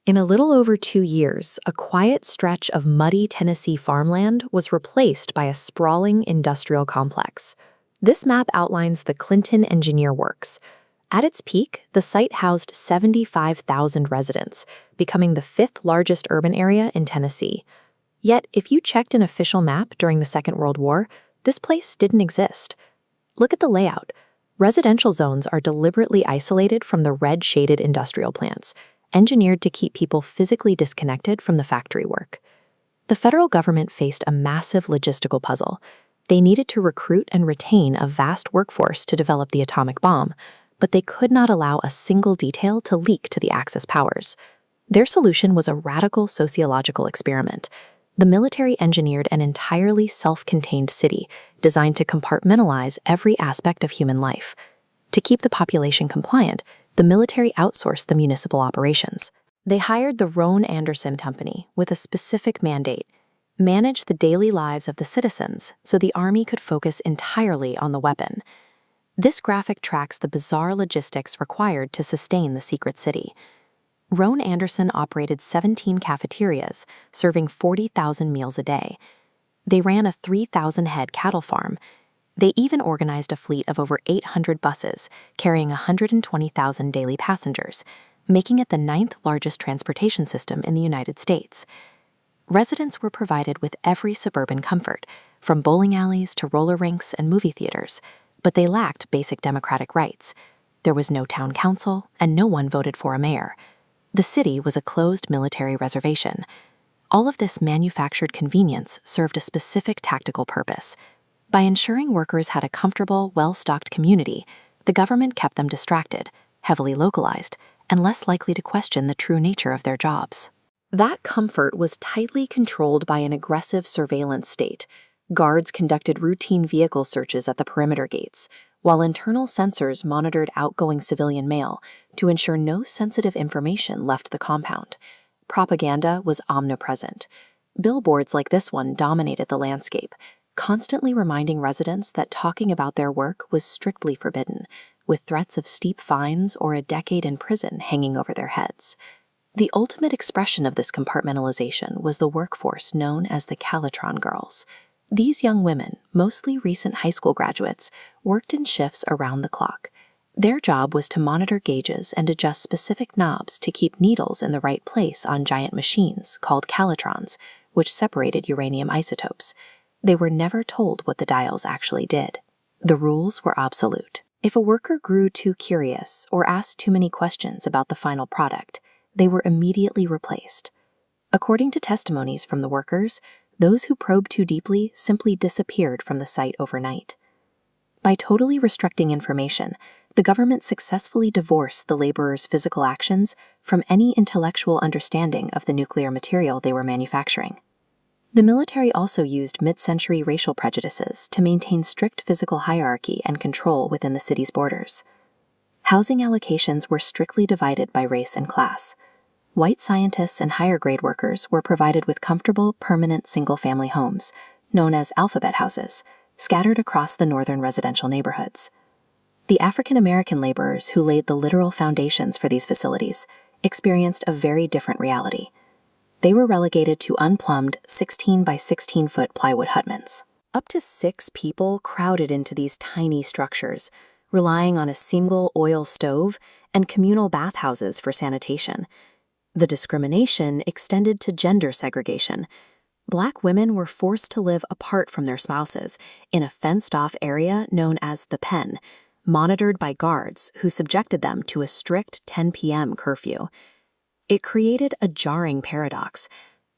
In a little over 2 years, a quiet stretch of muddy Tennessee farmland was replaced by a sprawling industrial complex. This map outlines the Clinton Engineer Works. At its peak, the site housed 75,000 residents, becoming the fifth largest urban area in Tennessee. Yet, if you checked an official map during the Second World War, this place didn't exist. Look at the layout. Residential zones are deliberately isolated from the red-shaded industrial plants, engineered to keep people physically disconnected from the factory work. The federal government faced a massive logistical puzzle. They needed to recruit and retain a vast workforce to develop the atomic bomb, but they could not allow a single detail to leak to the Axis powers. Their solution was a radical sociological experiment. The military engineered an entirely self-contained city designed to compartmentalize every aspect of human life. To keep the population compliant, the military outsourced the municipal operations. They hired the Roane Anderson Company with a specific mandate: manage the daily lives of the citizens so the army could focus entirely on the weapon. This graphic tracks the bizarre logistics required to sustain the secret city. Roane Anderson operated 17 cafeterias, serving 40,000 meals a day. They ran a 3,000-head cattle farm. They even organized a fleet of over 800 buses, carrying 120,000 daily passengers, making it the ninth largest transportation system in the United States. Residents were provided with every suburban comfort, from bowling alleys to roller rinks and movie theaters, but they lacked basic democratic rights. There was no town council, and no one voted for a mayor. The city was a closed military reservation. All of this manufactured convenience served a specific tactical purpose. By ensuring workers had a comfortable, well-stocked community, the government kept them distracted, heavily localized, and less likely to question the true nature of their jobs. That comfort was tightly controlled by an aggressive surveillance state. Guards conducted routine vehicle searches at the perimeter gates, while internal sensors monitored outgoing civilian mail to ensure no sensitive information left the compound. Propaganda was omnipresent. Billboards like this one dominated the landscape, constantly reminding residents that talking about their work was strictly forbidden, with threats of steep fines or a decade in prison hanging over their heads. The ultimate expression of this compartmentalization was the workforce known as the Calitron Girls. These young women, mostly recent high school graduates, worked in shifts around the clock. Their job was to monitor gauges and adjust specific knobs to keep needles in the right place on giant machines called calitrons, which separated uranium isotopes. They were never told what the dials actually did. The rules were absolute. If a worker grew too curious or asked too many questions about the final product, they were immediately replaced. According to testimonies from the workers, those who probed too deeply simply disappeared from the site overnight. By totally restricting information, the government successfully divorced the laborers' physical actions from any intellectual understanding of the nuclear material they were manufacturing. The military also used mid-century racial prejudices to maintain strict physical hierarchy and control within the city's borders. Housing allocations were strictly divided by race and class. White scientists and higher-grade workers were provided with comfortable, permanent single-family homes, known as alphabet houses, scattered across the northern residential neighborhoods. The African-American laborers who laid the literal foundations for these facilities experienced a very different reality. They were relegated to unplumbed 16 by 16-foot plywood hutments. Up to 6 people crowded into these tiny structures, relying on a single oil stove and communal bathhouses for sanitation. The discrimination extended to gender segregation. Black women were forced to live apart from their spouses in a fenced-off area known as the pen, monitored by guards who subjected them to a strict 10 p.m. curfew. It created a jarring paradox.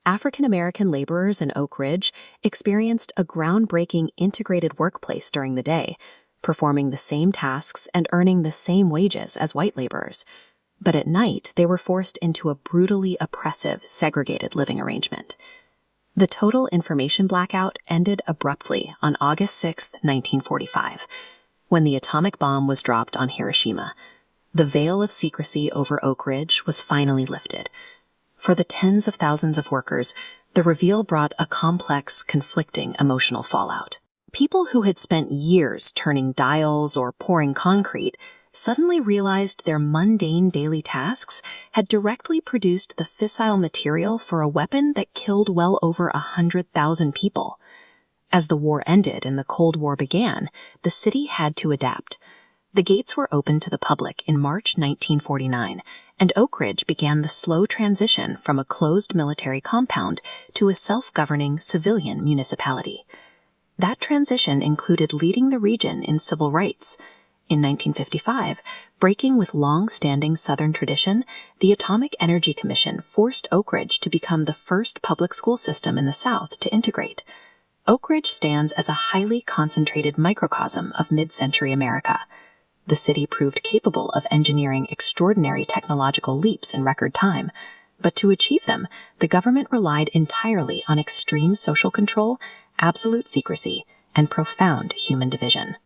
African-American laborers in Oak Ridge experienced a groundbreaking integrated workplace during the day, performing the same tasks and earning the same wages as white laborers. But at night, they were forced into a brutally oppressive, segregated living arrangement. The total information blackout ended abruptly on August 6, 1945, when the atomic bomb was dropped on Hiroshima. The veil of secrecy over Oak Ridge was finally lifted. For the tens of thousands of workers, the reveal brought a complex, conflicting emotional fallout. People who had spent years turning dials or pouring concrete suddenly realized their mundane daily tasks had directly produced the fissile material for a weapon that killed well over 100,000 people. As the war ended and the Cold War began, the city had to adapt. The gates were opened to the public in March 1949, and Oak Ridge began the slow transition from a closed military compound to a self-governing civilian municipality. That transition included leading the region in civil rights. In 1955, breaking with long-standing Southern tradition, the Atomic Energy Commission forced Oak Ridge to become the first public school system in the South to integrate. Oak Ridge stands as a highly concentrated microcosm of mid-century America. The city proved capable of engineering extraordinary technological leaps in record time, but to achieve them, the government relied entirely on extreme social control, absolute secrecy, and profound human division.